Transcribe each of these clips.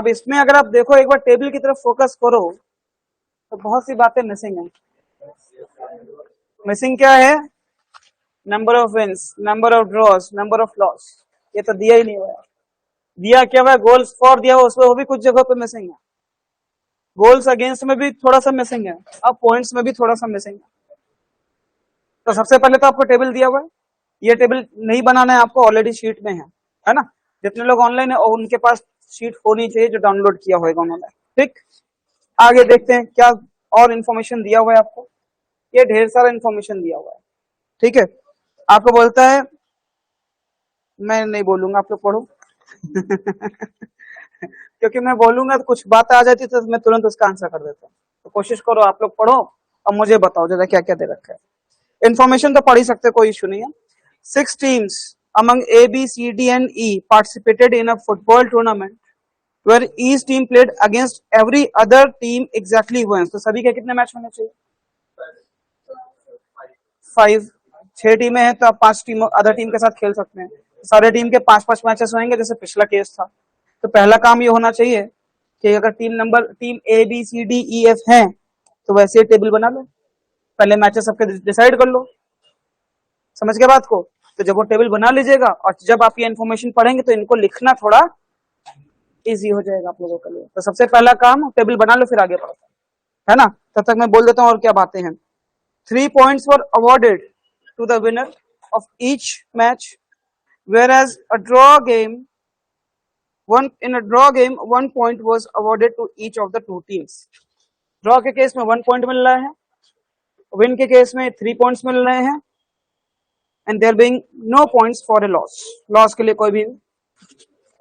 अब इसमें अगर आप देखो एक बार टेबल की तरफ फोकस करो तो बहुत सी बातें मिसिंग है। मिसिंग क्या है? Number of wins, number of drawers, number of loss, ये तो दिया ही नहीं हुआ है। दिया क्या हुआ? गोल्स फॉर दिया हुआ, उसमें वो भी कुछ जगह पे मिसिंग है। गोल्स अगेंस्ट में भी थोड़ा सा मिसिंग है, अब पॉइंट्स में भी थोड़ा सा मिसिंग है। तो सबसे पहले तो आपको टेबल दिया हुआ है, ये टेबल नहीं बनाना है आपको, ऑलरेडी शीट में है ना। जितने लोग ऑनलाइन है और उनके पास शीट होनी चाहिए जो डाउनलोड किया होगा उन्होंने। ठीक, आगे देखते हैं क्या और इन्फॉर्मेशन दिया हुआ है आपको। ये ढेर सारा इन्फॉर्मेशन दिया हुआ है। ठीक है, आपको बोलता है, मैं नहीं बोलूंगा, आप लोग पढ़ो क्योंकि मैं बोलूंगा तो कुछ बात आ जाती तो मैं तुरंत उसका आंसर कर देता हूँ। तो कोशिश करो आप लोग पढ़ो और मुझे बताओ जरा क्या क्या दे रखा है। इन्फॉर्मेशन तो पढ़ ही सकते, कोई इशू नहीं है। 6 teams among A, B, C, D and E participated in a football tournament where each team played against every other team exactly once. तो सभी के कितने मैच होने चाहिए? 5। 6 टीमें हैं तो आप 5 टीम अदर टीम के साथ खेल सकते हैं। सारे टीम के 5-5 मैचेस होंगे जैसे पिछला केस था। तो पहला काम ये होना चाहिए कि अगर team A B C D E F है तो वैसे टेबल बना लो, पहले मैचेस सबके डिसाइड कर लो। समझ गए बात को? तो जब वो टेबल बना लीजिएगा और जब आप ये इन्फॉर्मेशन पढ़ेंगे तो इनको लिखना थोड़ा इजी हो जाएगा आप लोगों के लिए। तो सबसे पहला काम टेबल बना लो, फिर आगे बढ़ो, है ना। तब तक मैं बोल देता हूँ और क्या बातें हैं। 3 points were awarded to the winner of each match, whereas in a draw game 1 point was awarded to each of the 2 teams. Draw के केस में 1 point मिल रहा है, विन के केस में 3 points मिल रहे हैं, and there being no points for a loss. Loss के लिए कोई भी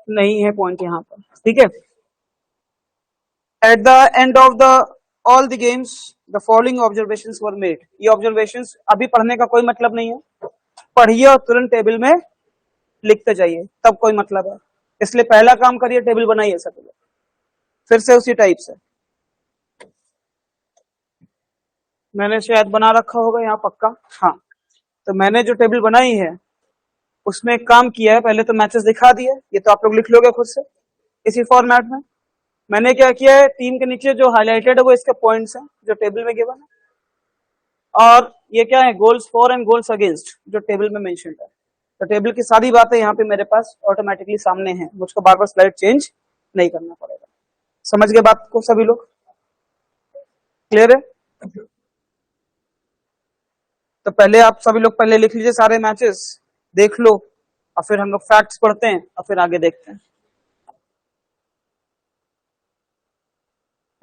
नहीं है पॉइंट यहाँ पर। ठीक है, at the end of the all the games the following observations were made. ये ऑब्जर्वेशंस अभी पढ़ने का कोई मतलब नहीं है, पढ़िए और तुरंत टेबल में लिखते जाइए, तब कोई मतलब है। इसलिए पहला काम करिए, टेबल बनाइए सब लोग, फिर से उसी टाइप से। मैंने शायद बना रखा होगा यहाँ पक्का, हाँ। तो मैंने जो टेबल बनाई है उसमें एक काम किया है, पहले तो मैचेस दिखा दिए, ये तो आप लोग लिख लोगे खुद से इसी फॉर्मेट में। मैंने क्या किया है, टीम के नीचे जो हाईलाइटेड है वो इसके पॉइंट्स हैं जो टेबल में गिवन है, और ये क्या है, goals for and goals against जो टेबल में मेंशन है। तो टेबल की सारी बातें यहाँ पे मेरे पास ऑटोमेटिकली सामने हैं, मुझको बार बार स्लाइड चेंज नहीं करना पड़ेगा। समझ गए बात को सभी लोग? क्लियर है? तो पहले आप सभी लोग पहले लिख लीजिए सारे मैचेस, देख लो, और फिर हम लोग फैक्ट्स पढ़ते हैं और फिर आगे देखते हैं।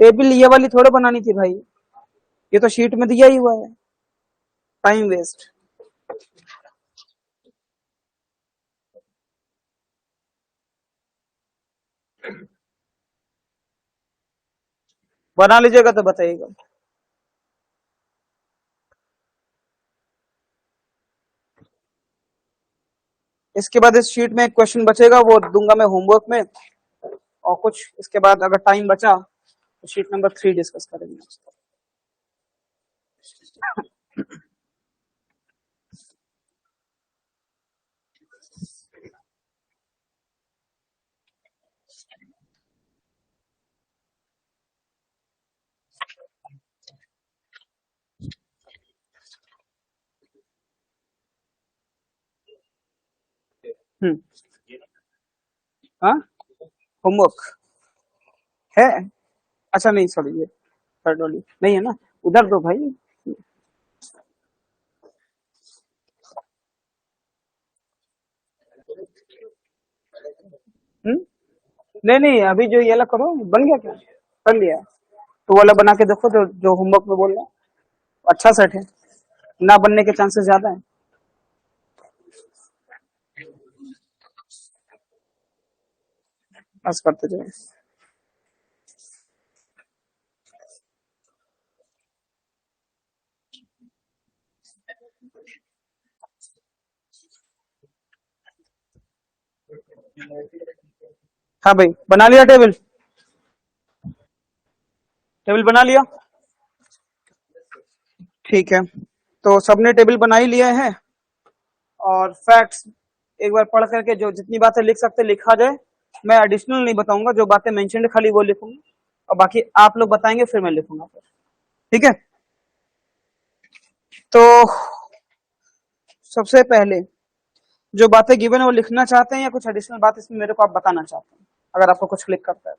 टेबल ये वाली थोड़ा बनानी थी भाई, ये तो शीट में दिया ही हुआ है, टाइम वेस्ट। बना लीजिएगा तो बताइएगा। इसके बाद इस शीट में एक क्वेश्चन बचेगा, वो दूंगा मैं होमवर्क में, और कुछ इसके बाद अगर टाइम बचा तो शीट नंबर 3 डिस्कस करेंगे। हाँ, होमवर्क है? अच्छा नहीं, सॉरी, ये थर्ड वाली नहीं है ना, उधर दो भाई। नहीं नहीं, अभी जो ये वाला करो, बन गया क्या? कर लिया? तो वाला बना के देखो जो जो होमवर्क में बोल रहा हूँ, अच्छा सेट है, ना बनने के चांसेस ज्यादा है। बस करते जाए। हाँ भाई, बना लिया टेबल? टेबल बना लिया? ठीक है, तो सबने टेबल बना ही लिया है, और फैक्ट्स एक बार पढ़ करके जो जितनी बातें लिख सकते लिखा जाए, मैं एडिशनल नहीं बताऊंगा, जो बातें मेंशन्ड खाली वो लिखूंगा और बाकी आप लोग बताएंगे फिर मैं लिखूंगा फिर, ठीक है। तो सबसे पहले जो बातें गिवन है वो लिखना चाहते हैं या कुछ एडिशनल बात इसमें मेरे को आप बताना चाहते हैं, अगर आपको कुछ क्लिक करता है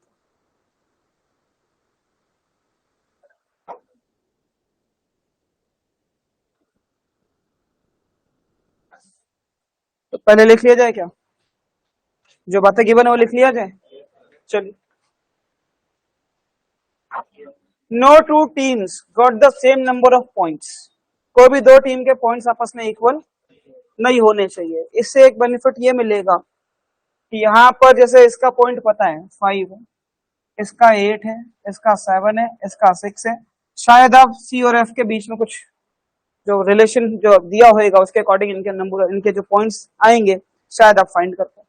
तो पहले लिख लिया जाए क्या, जो बातें गिवन है वो लिख लिया जाए। चलिए, no two teams got the same number of points, कोई भी दो टीम के पॉइंट्स आपस में इक्वल नहीं होने चाहिए। इससे एक बेनिफिट ये मिलेगा कि यहाँ पर जैसे इसका पॉइंट पता है 5 है, इसका 8 है, इसका 7 है, इसका 6 है, शायद आप सी और एफ के बीच में कुछ जो रिलेशन जो दिया होगा उसके अकॉर्डिंग इनके नंबर, इनके जो पॉइंट्स आएंगे शायद आप फाइंड करते हैं,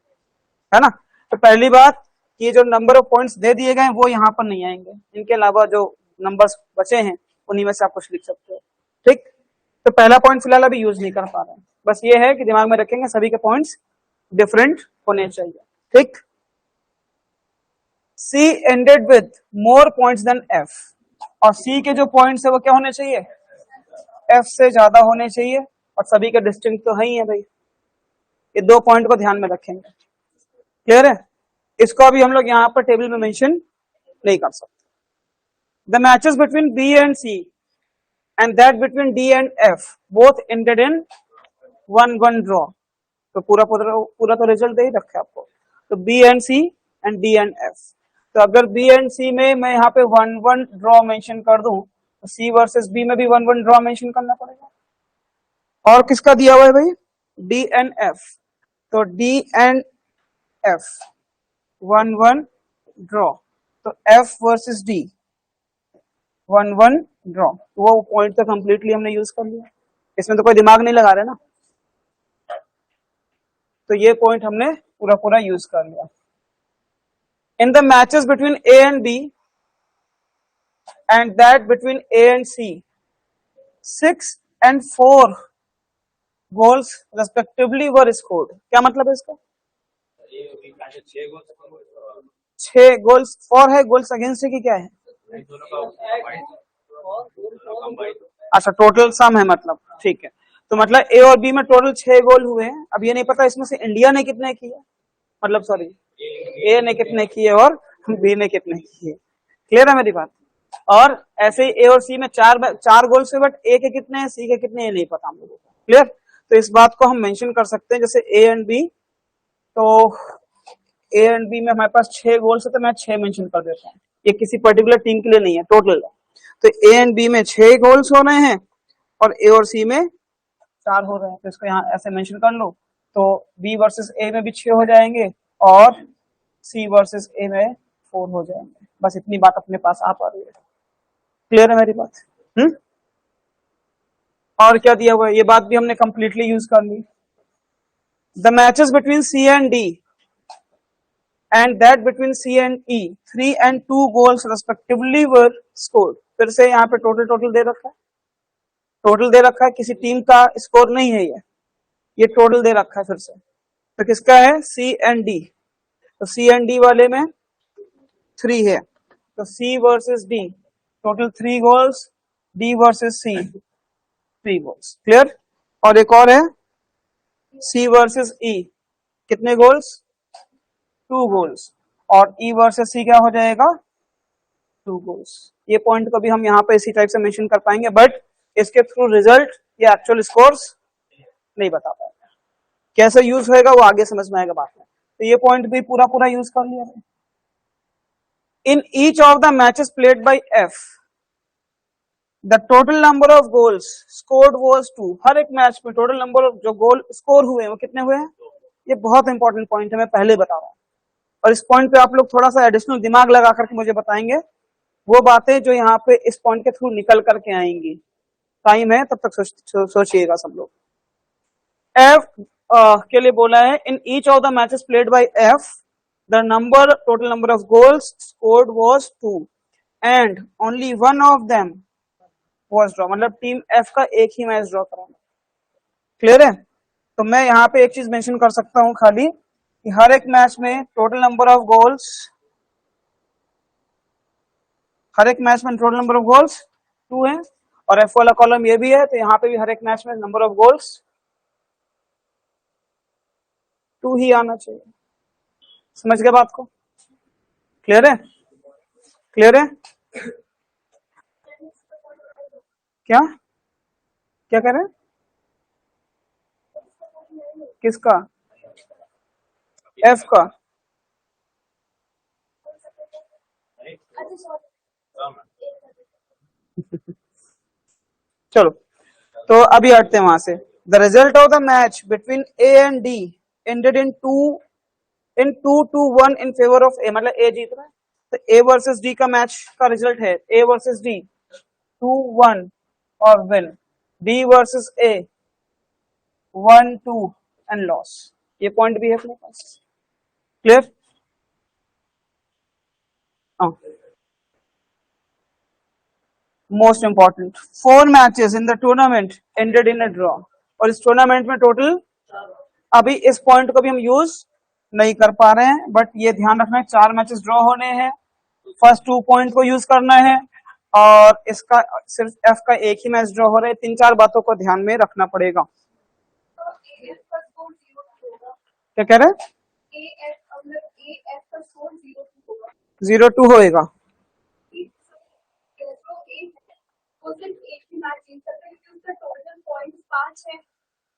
है ना। तो पहली बात, ये जो नंबर ऑफ पॉइंट्स दे दिए गए वो यहाँ पर नहीं आएंगे, इनके अलावा जो नंबर्स बचे हैं उन्हीं में से आप कुछ लिख सकते हो, ठीक। तो पहला पॉइंट फिलहाल अभी यूज नहीं कर पा रहे हैं, बस ये है कि दिमाग में रखेंगे सभी के पॉइंट्स डिफरेंट होने चाहिए, ठीक। C ended with more points than F, और C के जो पॉइंट्स है वो क्या होने चाहिए, F से ज्यादा होने चाहिए, और सभी के डिस्टिंक्ट तो है ही है भाई, ये दो पॉइंट को ध्यान में रखेंगे, क्लियर है। इसको अभी हम लोग यहाँ पर टेबल में मेंशन नहीं कर सकते। The matches between B and C and that between D and F both ended in 1-1 draw, तो पूरा तो रिजल्ट दे ही रखा है आपको। तो B and C and D and F, तो अगर B एंड C में मैं यहाँ पे 1-1 ड्रॉ मेंशन कर दूं तो C वर्सेस B में भी 1-1 ड्रॉ मेंशन करना पड़ेगा। और किसका दिया हुआ है भाई, D एंड F, तो D एंड F 1-1 ड्रॉ, तो F वर्सेस D 1-1 ड्रॉ, वो पॉइंट तो कंप्लीटली हमने यूज कर लिया, इसमें तो कोई दिमाग नहीं लगा रहे ना, तो ये पॉइंट हमने पूरा यूज कर लिया। In the matches between A and B and that between A and C, 6 and 4 goals respectively were scored, क्या मतलब है इसका, 6 गोल्स फॉर है, गोल्स अगेंस्ट है कि क्या है, अच्छा टोटल सम है मतलब, ठीक है। तो मतलब ए और बी में टोटल 6 गोल हुए हैं, अब ये नहीं पता इसमें से इंडिया ने कितने किए, मतलब सॉरी ए ने कितने किए और बी ने कितने किए, क्लियर है मेरी बात। और ऐसे ही ए और सी में चार गोल्स है, बट ए के कितने हैं सी के कितने हैं नहीं पता हम लोगों को, क्लियर। तो इस बात को हम मेंशन कर सकते हैं, जैसे ए एंड बी, तो ए एंड बी में हमारे पास 6 गोल्स है तो मैं 6 मेंशन कर देता हूँ, ये किसी पर्टिकुलर टीम के लिए नहीं है, टोटल। तो ए एंड बी में 6 गोल्स हो रहे हैं और ए और सी में 4 हो रहे हैं, तो इसको यहाँ ऐसे मेंशन कर लो, तो बी वर्सेस ए में भी 6 हो जाएंगे और सी वर्सेस ए में 4 हो जाएंगे, बस इतनी बात अपने पास आ पा रही है, क्लियर है मेरी बात। और क्या दिया हुआ है, ये बात भी हमने कंप्लीटली यूज कर ली। The matches between C and D and that between C and E 3 and 2 goals respectively were scored, फिर से यहाँ पे टोटल दे रखा है, टोटल दे रखा है, किसी टीम का स्कोर नहीं है ये टोटल दे रखा है फिर से, तो किसका है सी एंड डी, तो सी एंड डी वाले में 3 है, तो C versus D total 3 goals, D versus C 3 goals, clear. और एक और है सी वर्सेस ई, कितने गोल्स 2 गोल्स, और ई वर्सेस सी क्या हो जाएगा 2 गोल्स। ये पॉइंट को भी हम यहाँ पे इसी टाइप से मेंशन कर पाएंगे, बट इसके थ्रू रिजल्ट या एक्चुअल स्कोर्स नहीं बता पाएंगे, कैसे यूज होएगा वो आगे समझ में आएगा बात में। तो ये पॉइंट भी पूरा यूज कर लिया है। In each of the matches played by F the total number of goals scored was 2, हर एक मैच में टोटल नंबर ऑफ जो गोल स्कोर हुए हैं वो कितने हुए हैं, ये बहुत इंपॉर्टेंट पॉइंट है, मैं पहले बता रहा हूँ, और इस पॉइंट पे आप लोग थोड़ा सा एडिशनल दिमाग लगा करके मुझे बताएंगे वो बातें जो यहाँ पे इस पॉइंट के थ्रू निकल करके आएंगी। टाइम है तब तक सोचिएगा सब लोग। एफ के लिए बोला है in each of the matches played by F the total number of goals scored was 2 and only one of them was draw, मतलब टीम एफ का एक ही मैच ड्रॉ कराना, क्लियर है। तो मैं यहाँ पे एक चीज मेंशन कर सकता हूँ खाली, कि हर एक मैच में टोटल नंबर ऑफ गोल्स, हर एक मैच में टोटल नंबर ऑफ गोल्स 2 है, और एफ वाला कॉलम ये भी है, तो यहाँ पे भी हर एक मैच में नंबर ऑफ गोल्स 2 ही आना चाहिए। समझ गए बात को? क्लियर है? क्लियर है? क्या क्या कह रहे हैं? किसका? एफ का? चलो, तो अभी हटते हैं वहां से। The result of the match between A and D ended in 2-1 in favour of A, मतलब ए जीत रहा है, तो ए वर्सेस डी का मैच का रिजल्ट है ए वर्सेस डी 2-1 और win, D versus A 1-2 and loss. ये पॉइंट भी है अपने पास। Clear? Most important, 4 matches in the tournament ended in a draw, और इस टूर्नामेंट में टोटल, अभी इस पॉइंट को भी हम यूज नहीं कर पा रहे हैं, बट ये ध्यान रखना है 4 मैचेस ड्रॉ होने हैं, फर्स्ट 2 पॉइंट को यूज करना है, और इसका सिर्फ एफ का एक ही मैच ड्रॉ हो रहा है। 3-4 बातों को ध्यान में रखना पड़ेगा। क्या कह रहे हैं? 0-2 होएगा।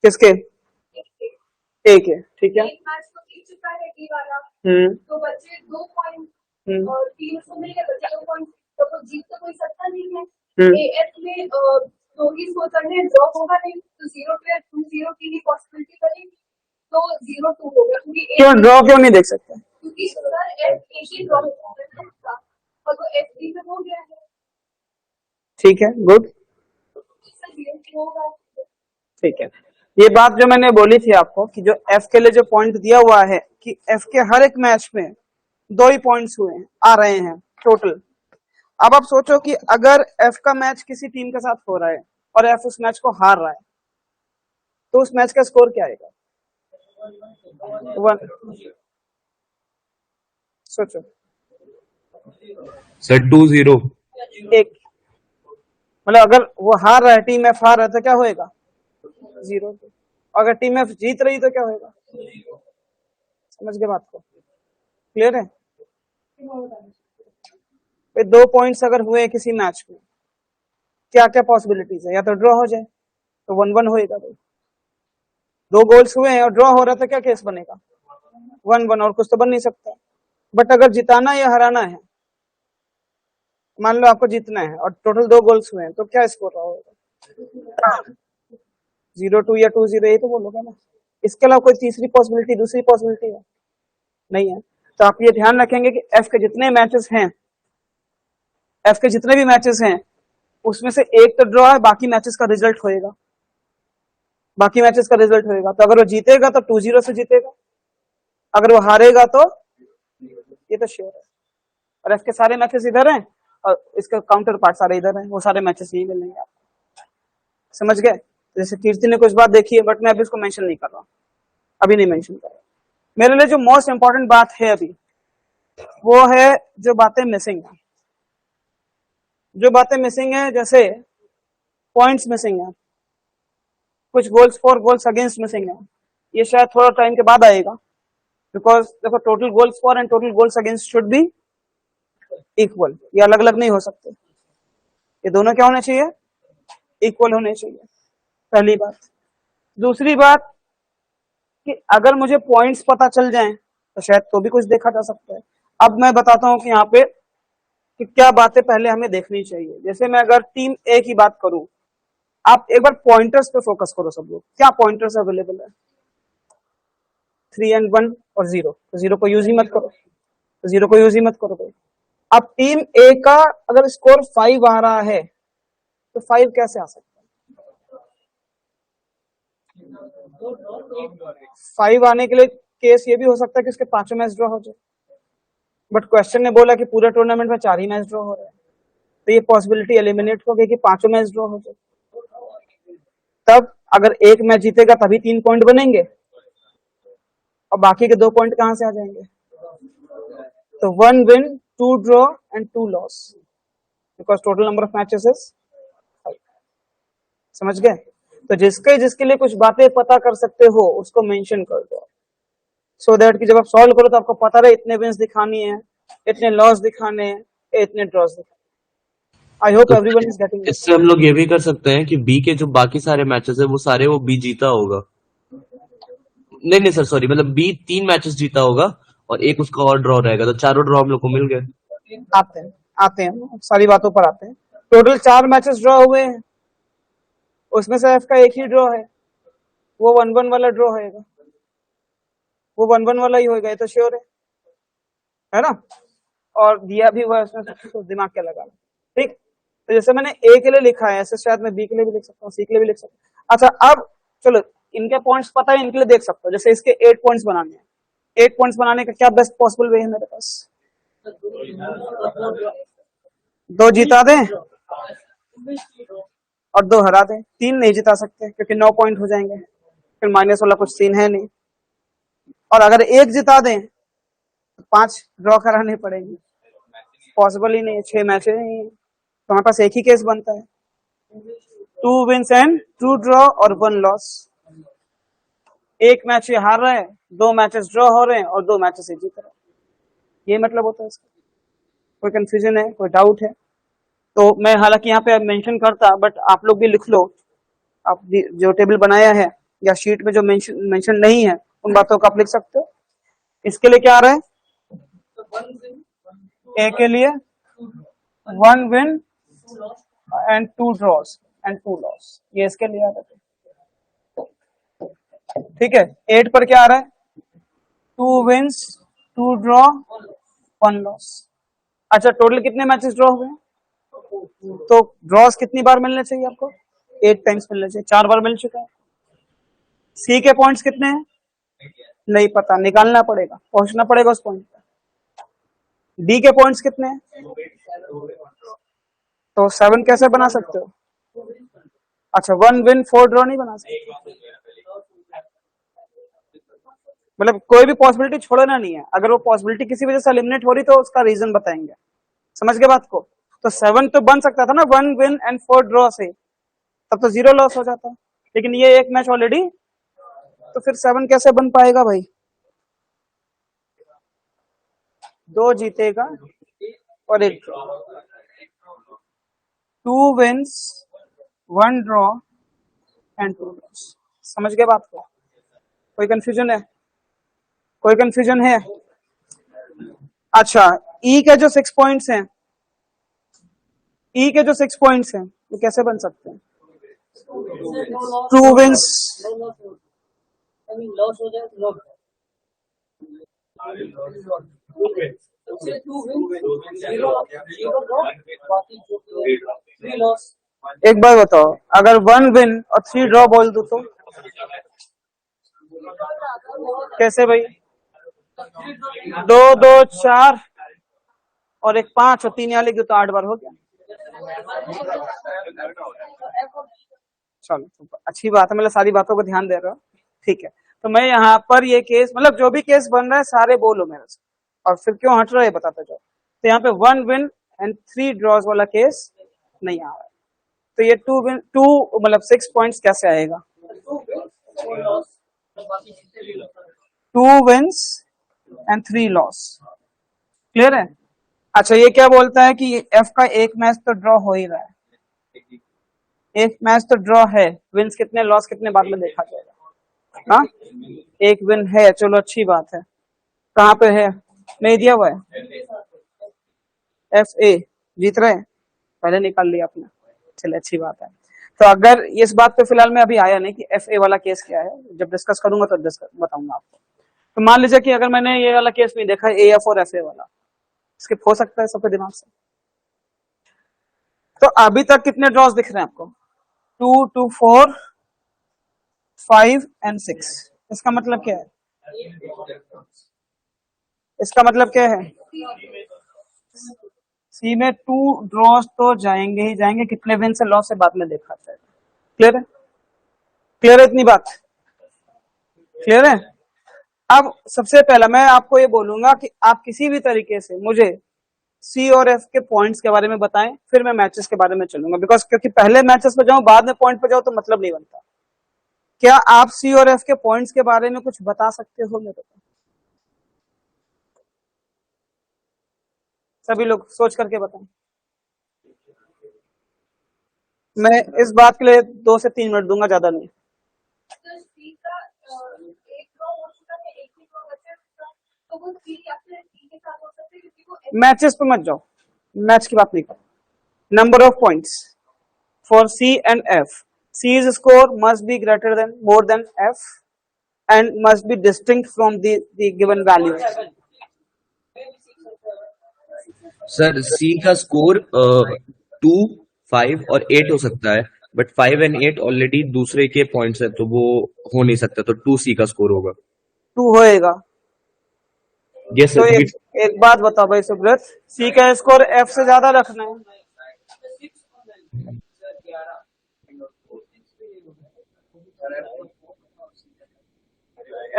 किसके? एक है, ठीक है। तो बच्चे 2 पॉइंट और 3 उसको मिल गए, बच्चे 2 पॉइंट, तो जीत तो कोई सकता नहीं है। एएफ में 2 ही स्कोर करने हैं, ड्रॉ होगा नहीं, तो 0-2 या 2-0 की ही पॉसिबिलिटी बनेगी, तो 0-2 होगा। क्यों ड्रॉ क्यों नहीं देख सकते? क्योंकि सर एफ एक ही ड्रॉ होगा और वो एफ डी में हो गया है। ठीक है, गुड, ठीक है। ये बात जो मैंने बोली थी आपको कि जो एफ के लिए जो पॉइंट दिया हुआ है कि एफ के हर एक मैच में 2 ही पॉइंट्स हुए हैं, आ रहे हैं टोटल। अब आप सोचो कि अगर एफ का मैच किसी टीम के साथ हो रहा है और एफ उस मैच को हार रहा है, तो उस मैच का स्कोर क्या आएगा? 1। सोचो सर 2-0, एक, मतलब अगर वो हार रहा है, टीम एफ हार रहा है, तो क्या होएगा? 0। अगर टीम एफ जीत रही तो क्या होएगा? समझ गए बात को? क्लियर है? 2 पॉइंट्स अगर हुए किसी मैच में, क्या क्या पॉसिबिलिटीज है? या तो ड्रॉ हो जाए तो 1-1 होएगा भाई, 2 गोल्स हुए हैं और ड्रॉ हो रहा था, क्या केस बनेगा? 1-1, और कुछ तो बन नहीं सकता। बट अगर जिताना या हराना है, मान लो आपको जीतना है और टोटल 2 गोल्स हुए हैं, तो क्या स्कोर रहा होगा? 0-2 या 2-0, यही तो बोलोगे ना। इसके अलावा कोई तीसरी पॉसिबिलिटी, दूसरी पॉसिबिलिटी है? नहीं है। तो आप ये ध्यान रखेंगे कि एफ के जितने मैचेस हैं, एफ के जितने भी मैचेस हैं, उसमें से एक तो ड्रॉ है, बाकी मैचेस का रिजल्ट होएगा, बाकी मैचेस का रिजल्ट होएगा। तो अगर वो जीतेगा तो 2-0 से जीतेगा, अगर वो हारेगा तो, ये तो श्योर है। और एफ के सारे मैचेस इधर हैं और इसका काउंटर पार्ट सारे इधर हैं, वो सारे मैचेस यही मिलेंगे आपको। समझ गए? जैसे कीर्ति ने कुछ बात देखी है, बट मैं अभी इसको मेंशन नहीं कर रहा, अभी नहीं मेंशन कर रहा। मेरे लिए जो मोस्ट इंपॉर्टेंट बात है अभी, वो है जो बातें मिसिंग है, जो बातें मिसिंग है, जैसे पॉइंट्स मिसिंग है, कुछ goals for goals against missing है। ये शायद थोड़ा टाइम के बाद आएगा, बिकॉज देखो total goals for and total goals against should be equal, ये अलग अलग नहीं हो सकते, ये दोनों क्या होने चाहिए? इक्वल होने चाहिए, पहली बात। दूसरी बात कि अगर मुझे पॉइंट्स पता चल जाएं तो शायद तो भी कुछ देखा जा सकता है। अब मैं बताता हूं कि यहाँ पे कि क्या बातें पहले हमें देखनी चाहिए। जैसे मैं अगर टीम ए की बात करूं, आप एक बार पॉइंटर्स पे फोकस करो सब लोग, क्या पॉइंटर्स अवेलेबल है? 3 and 1 और 0, तो 0 को यूज ही मत करो, तो 0 को यूज ही मत करो भाई। अब टीम ए का अगर स्कोर 5 आ रहा है, तो 5 कैसे आ सकता है? 5 आने के लिए केस ये भी हो सकता है कि उसके 5 मैच ड्रॉ हो जाए, बट क्वेश्चन ने बोला कि पूरे टूर्नामेंट में 4 ही मैच ड्रॉ हो रहे हैं, तो ये पॉसिबिलिटी एलिमिनेट हो गई कि 5 मैच ड्रॉ हो जाए। तब अगर एक मैच जीतेगा तभी 3 पॉइंट बनेंगे, और बाकी के 2 पॉइंट कहां से आ जाएंगे? तो 1 win 2 draw and 2 loss, because total number of matches is 5। समझ गए? तो जिसके लिए कुछ बातें पता कर सकते हो उसको मेंशन कर दो, सो दैट कि जब आप सॉल्व करो तो आपको पता रहे इतने विन्स दिखानी है, इतने लॉस दिखाने हैं, इतने ड्रॉस दिखाने। I hope everyone is getting it. इससे हम लोग ये भी कर सकते हैं कि बी के जो बाकी सारे मैचेस है वो सारे वो बी जीता होगा। नहीं सर, सॉरी, मतलब बी 3 मैचेस जीता होगा और एक उसका और ड्रॉ रहेगा, तो चारों ड्रॉ हम लोग को मिल गए। आते हैं सारी बातों पर आते हैं। टोटल 4 मैचेस ड्रॉ हुए हैं, उसमें से एफ का एक ही ड्रॉ है, वो 1-1 वाला ड्रॉ होएगा, वो 1-1 वाला ही होएगा, ये तो श्योर है ना? और दिया भी हुआ है उसमें, तो दिमाग क्या लगा, ठीक। तो जैसे मैंने ए के लिए लिखा है ऐसे शायद मैं बी के लिए भी लिख सकता हूँ, सी के लिए भी लिख सकता हूँ। अच्छा अब चलो इनके पॉइंट्स पता है, इनके लिए देख सकते हो। जैसे इसके 8 पॉइंट्स बनाने हैं, 8 पॉइंट्स बनाने का क्या बेस्ट पॉसिबल वे है मेरे पास? 2 जिता दें और 2 हरा दें। 3 नहीं जिता सकते क्योंकि 9 पॉइंट हो जाएंगे, फिर माइनस वाला कुछ सीन है नहीं। और अगर 1 जिता दें तो 5 ड्रॉ कराने पड़ेंगे, पॉसिबल ही नहीं है, 6 मैच नहीं है, तो हमारे पास एक ही केस बनता है, 2 विन्स एंड 2 ड्रॉ और 1 लॉस। एक मैच ये हार रहे हैं, 2 मैचेस ड्रॉ हो रहे हैं और 2 मैचेस ये जीत रहे हैं, ये मतलब होता है इसका। कोई कंफ्यूजन है, कोई डाउट है तो मैं हालांकि यहाँ पे मेंशन करता, बट आप लोग भी लिख लो, आप जो टेबल बनाया है या शीट में जो मेंशन नहीं है उन बातों को आप लिख सकते हो। इसके लिए क्या आ रहा है? ए के लिए 1 विन एंड 2 ड्रॉस एंड 2 लॉस, ये इसके लिए आ रहा है, ठीक है। 8 पर क्या आ रहा है? 2 विन्स 2 ड्रॉ 1 लॉस। अच्छा टोटल कितने मैचेस ड्रॉ हुए? तो ड्रॉस कितनी बार मिलने चाहिए आपको? 8 टाइम्स मिलने चाहिए, 4 बार मिल चुका है। सी के पॉइंट्स कितने हैं? नहीं पता, निकालना पड़ेगा, पहुंचना पड़ेगा उस पॉइंट पर। डी के पॉइंट्स कितने हैं? तो 7 कैसे बना सकते हो? अच्छा 1 विन 4 ड्रॉ नहीं बना सकते, मतलब कोई भी पॉसिबिलिटी छोड़ना नहीं है। अगर वो पॉसिबिलिटी किसी वजह से एलिमिनेट हो रही तो उसका रीजन बताएंगे, समझ गए बात को? तो 7 तो बन सकता था ना 1 विन एंड 4 ड्रॉ से, तब तो 0 लॉस हो जाता, लेकिन ये एक मैच ऑलरेडी, तो फिर 7 कैसे बन पाएगा भाई? 2 जीतेगा और 1 draw, 2 wins 1 draw and 2 loss. समझ गए बात को? कोई कंफ्यूजन है? कोई कंफ्यूजन है? अच्छा ई के जो 6 पॉइंट्स हैं, ई के जो 6 पॉइंट्स हैं वो कैसे बन सकते हैं? 2 विन्स एक बार बताओ, अगर 1 विन और 3 ड्रॉ बोल दो तो कैसे भाई? 2 2 4 और एक 5 और 3 यहाँ लिख दो तो 8 बार हो गया। चलो अच्छी बात है, मतलब सारी बातों को ध्यान दे रहा हो, ठीक है। तो मैं यहाँ पर ये केस, मतलब जो भी केस बन रहा है सारे बोलो मेरे से, और फिर क्यों हट रहा है बताता जाओ। तो यहाँ पे 1 विन एंड 3 ड्रॉज वाला केस नहीं आ रहा है, तो ये 2 विन 2 मतलब 6 पॉइंट्स कैसे आएगा? 2 विन्स एंड 3 लॉस, क्लियर है? अच्छा ये क्या बोलता है कि एफ का एक मैच तो ड्रॉ हो ही रहा है, एक मैच तो ड्रॉ है, विन्स कितने लॉस कितने बाद में देखा जाएगा। हाँ एक विन है, चलो अच्छी बात है। कहाँ पे है? नहीं दिया हुआ है, एफ ए जीत रहे हैं, पहले निकाल लिया आपने, चलिए अच्छी बात है। तो अगर इस बात पे फिलहाल मैं अभी आया नहीं कि एफ ए वाला केस क्या है, जब डिस्कस करूंगा तो बताऊंगा आपको। तो मान लीजिए कि अगर मैंने ये वाला केस नहीं देखा, ए एफ और एफ ए वाला, स्किप हो सकता है सबके दिमाग से। तो अभी तक कितने ड्रॉज दिख रहे हैं आपको? 2 2 4 5 एंड 6। इसका मतलब क्या है? इसका मतलब क्या है? सी में 2 ड्रॉज तो जाएंगे ही जाएंगे, कितने विन से लॉस से बाद में देखा जाएगा। क्लियर है? क्लियर है इतनी बात? क्लियर है? अब सबसे पहला मैं आपको ये बोलूंगा कि आप किसी भी तरीके से मुझे सी और एफ के पॉइंट्स के बारे में बताएं, फिर मैं मैचेस के बारे में चलूंगा, बिकॉज क्योंकि पहले मैचेस पे जाऊं बाद में पॉइंट पे जाऊं तो मतलब नहीं बनता। क्या आप सी और एफ के पॉइंट्स के बारे में कुछ बता सकते हो मेरे को? सभी लोग सोच करके बताएं। मैं इस बात के लिए 2 से 3 मिनट दूंगा, ज्यादा नहीं। मैचेस पे मत जाओ, मैच की बात नहीं करो। Number of points for C and F. C's score must be greater than more than F and must be distinct from the given values. Sir C का स्कोर 2, 5 और 8 हो सकता है, बट 5 एंड 8 ऑलरेडी दूसरे के पॉइंट्स है तो वो हो नहीं सकता, तो 2 सी का स्कोर होगा। 2 होएगा। यस तो सर। एक बात बताओ भाई सुब्रत, सी का स्कोर एफ से ज्यादा रखना है।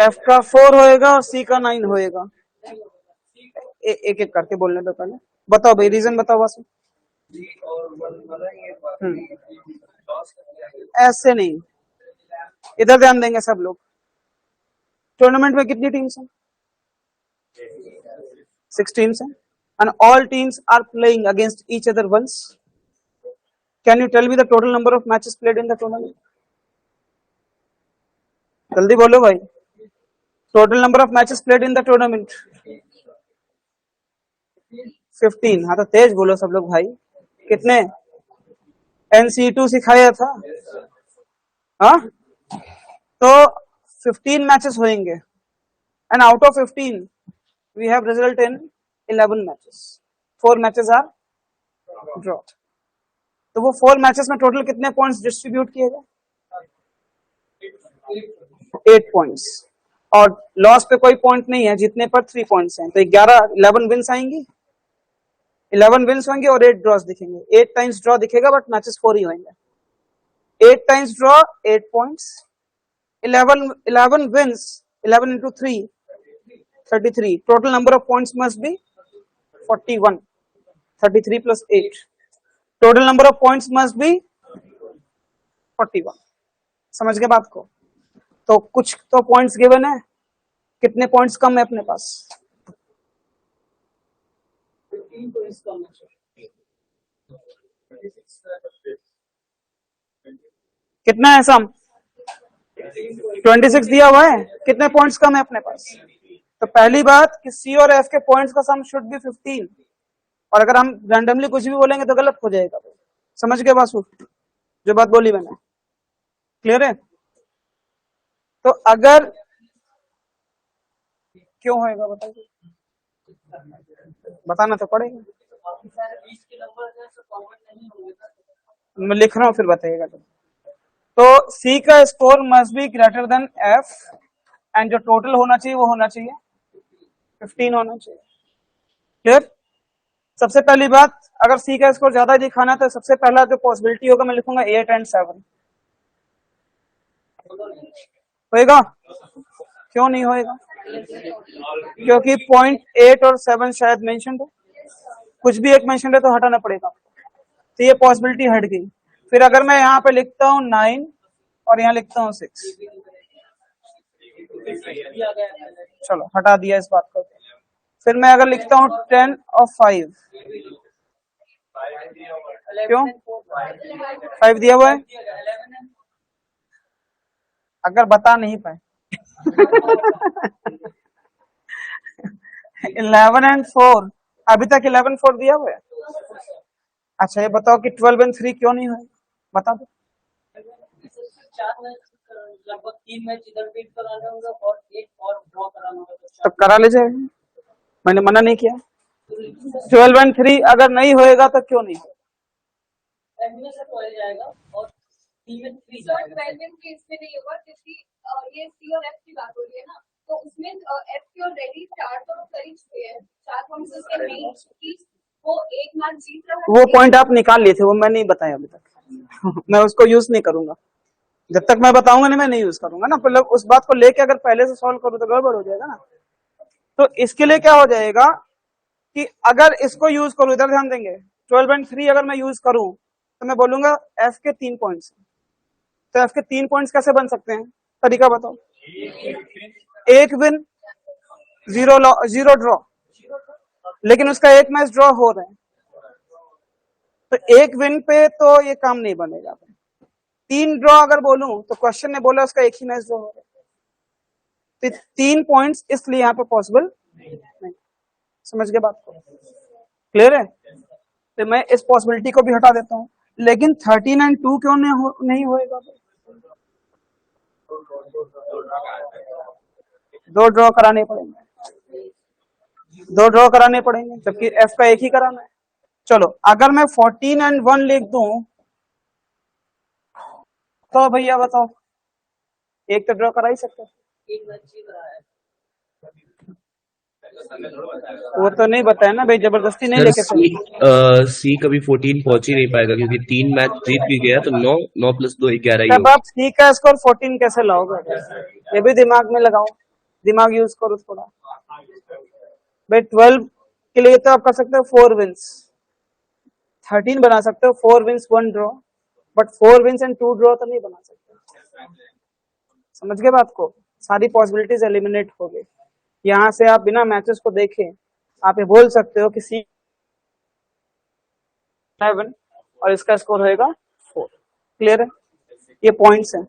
एफ का 4 होएगा और सी का 9 होएगा। एक एक करके बोलने दो पहले। बताओ भाई, रीजन बताओ बस। ऐसे नहीं, इधर ध्यान देंगे सब लोग। टूर्नामेंट में कितनी टीम्स हैं? 6 टीम्स हैं and all teams are playing against each other once. Can you tell me the total number of matches played in the tournament? जल्दी बोलो भाई। Total number of matches played in the tournament 15। हाँ तो तेज बोलो सब लोग भाई। कितने? NC2 सिखाया था। हाँ तो 15 मैचेस होंगे and out of 15 we have result in 11 matches. 4 matches are draw. तो वो 4 मैचेस में टोटल कितने पॉइंट्स डिस्ट्रीब्यूट किए गए? 8 पॉइंट्स। और लॉस पे कोई पॉइंट नहीं है, जीतने पर 3 पॉइंट्स हैं, तो 11 विंस आएंगी। 11 विंस होंगे और 8 ड्रॉस दिखेंगे। 8 टाइम्स ड्रॉ दिखेगा बट मैचेस 4 ही होंगे। 8 times draw 8 points. 11 wins, 11 into 3 33। Total number of points must be 41। 33 plus 8, total number of points must be 41। समझ गए बात को? तो कुछ तो पॉइंट्स गिवन है, कितने पॉइंट्स कम है अपने पास? 15 पॉइंट्स कम है। कितना है सम? 26 दिया हुआ है। कितने पॉइंट्स कम है अपने पास? तो पहली बात कि सी और एफ के पॉइंट्स का सम शुड बी 15, और अगर हम रैंडमली कुछ भी बोलेंगे तो गलत हो जाएगा। समझ गए बासु जो बात बोली मैंने? क्लियर है? तो अगर क्यों होएगा बताइए, बताना तो पड़ेगा। मैं लिख रहा हूं फिर बताइएगा। तो सी का score must be greater than F and जो टोटल होना चाहिए वो होना चाहिए 15 होना चाहिए। क्लियर? सबसे पहली बात, अगर सी का स्कोर ज्यादा दिखाना तो सबसे पहला जो पॉसिबिलिटी होगा मैं लिखूंगा 8 and 7। होएगा? क्यों नहीं होएगा? क्योंकि पॉइंट 8 और 7 शायद मेंशन है, कुछ भी एक मेंशन है तो हटाना पड़ेगा, तो ये पॉसिबिलिटी हट गई। फिर अगर मैं यहाँ पे लिखता हूँ 9 और यहाँ लिखता हूँ 6, चलो हटा दिया इस बात को। फिर मैं अगर लिखता हूँ 10 और 5, क्यों 5 दिया हुआ है? अगर बता नहीं पाए 11 and 4, अभी तक 11 4 दिया हुआ है। अच्छा ये बताओ कि 12 and 3 क्यों नहीं हुआ? बता दो। लगभग 3 मैच इधर बीट कराना होगा और एक और ड्रॉ कराना होगा, तब करा ले जाएगा, मैंने मना नहीं किया। 12 and 3 अगर नहीं होएगा तो क्यों नहीं? जाएगा और 3 में 3 जाएगा। केस में नहीं होगा क्योंकि ये सी और एफ की बात हो रही है ना, तो उसमें एफ की ऑलरेडी 4 तो करीब हुए हैं, 4 पॉइंट्स उसके नहीं कि वो एक मैच जीत रहा है। वो पॉइंट आप निकाल लिए थे, वो मैं नहीं बताया अभी तक मैं उसको यूज नहीं करूंगा। जब तक मैं बताऊंगा नहीं मैं नहीं यूज करूंगा ना, मतलब उस बात को लेके अगर पहले से सॉल्व करूं तो गड़बड़ हो जाएगा ना। तो इसके लिए क्या हो जाएगा कि अगर इसको यूज करूं, इधर ध्यान देंगे, 12.3 अगर मैं यूज करूं तो मैं बोलूंगा एफ के 3 पॉइंट्स। तो एफ के 3 पॉइंट्स कैसे बन सकते हैं, तरीका बताओ। एक विन, जीरो ड्रॉ, लेकिन उसका एक मैच ड्रॉ हो रहे हैं, तो एक विन पे तो ये काम नहीं बनेगा। 3 ड्रॉ अगर बोलूं तो क्वेश्चन ने बोला उसका एक ही मैच ड्रॉ हो रहा है, तो 3 पॉइंट्स इसलिए यहाँ पे पॉसिबल नहीं। समझ गए बात को, क्लियर है। तो मैं इस पॉसिबिलिटी को भी हटा देता हूं, लेकिन 13 एंड 2 क्यों नहीं होएगा? दो ड्रॉ कराने पड़ेंगे, जबकि एफ का एक ही कराना है। चलो अगर मैं 14 एंड 1 लिख दूं तो भैया बताओ, एक तो ड्रॉ करा ही सकते हैं। वो तो नहीं बताया ना भाई, जबरदस्ती नहीं सर लेके चले। सी कभी 14 पहुंच ही नहीं पाएगा क्योंकि 3 मैच जीत भी गया तो 9 + 2 11 ही तब होगा। आप सी का स्कोर 14 कैसे लाओगे? ये भी दिमाग में लगाओ, दिमाग यूज करो थोड़ा भाई। 12 के लिए तो आप कर सकते हो 4 विंस, 13 बना सकते हो 4 wins 1 draw, but 4 wins and 2 draw तो नहीं बना सकते। समझ गए बात को, सारी पॉसिबिलिटीज एलिमिनेट हो गई। यहाँ से आप बिना मैचेस को देखे आप ये बोल सकते हो कि सी 7 और इसका स्कोर होएगा 4। क्लियर है, ये पॉइंट्स हैं।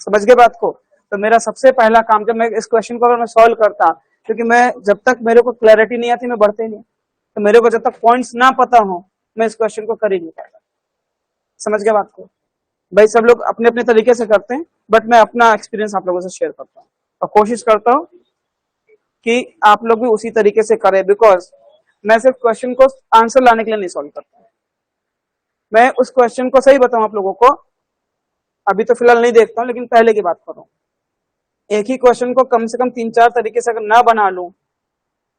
समझ गए बात को। तो मेरा सबसे पहला काम जब मैं इस क्वेश्चन को मैं सॉल्व करता, क्योंकि मैं जब तक मेरे को क्लैरिटी नहीं आती मैं बढ़ते ही नहीं, तो मेरे को जब तक पॉइंट्स ना पता हो मैं इस क्वेश्चन को कर ही नहीं पाता। समझ गए बात को भाई। सब लोग अपने अपने तरीके से करते हैं, बट मैं अपना एक्सपीरियंस आप लोगों से शेयर करता हूँ और कोशिश करता हूँ कि आप लोग भी उसी तरीके से करें, बिकॉज मैं सिर्फ क्वेश्चन को आंसर लाने के लिए नहीं सॉल्व करता। मैं उस क्वेश्चन को सही बताऊं आप लोगों को, अभी तो फिलहाल नहीं देखता हूं, लेकिन पहले की बात कर रहा हूं। एक ही क्वेश्चन को कम से कम 3-4 तरीके से अगर ना बना लूं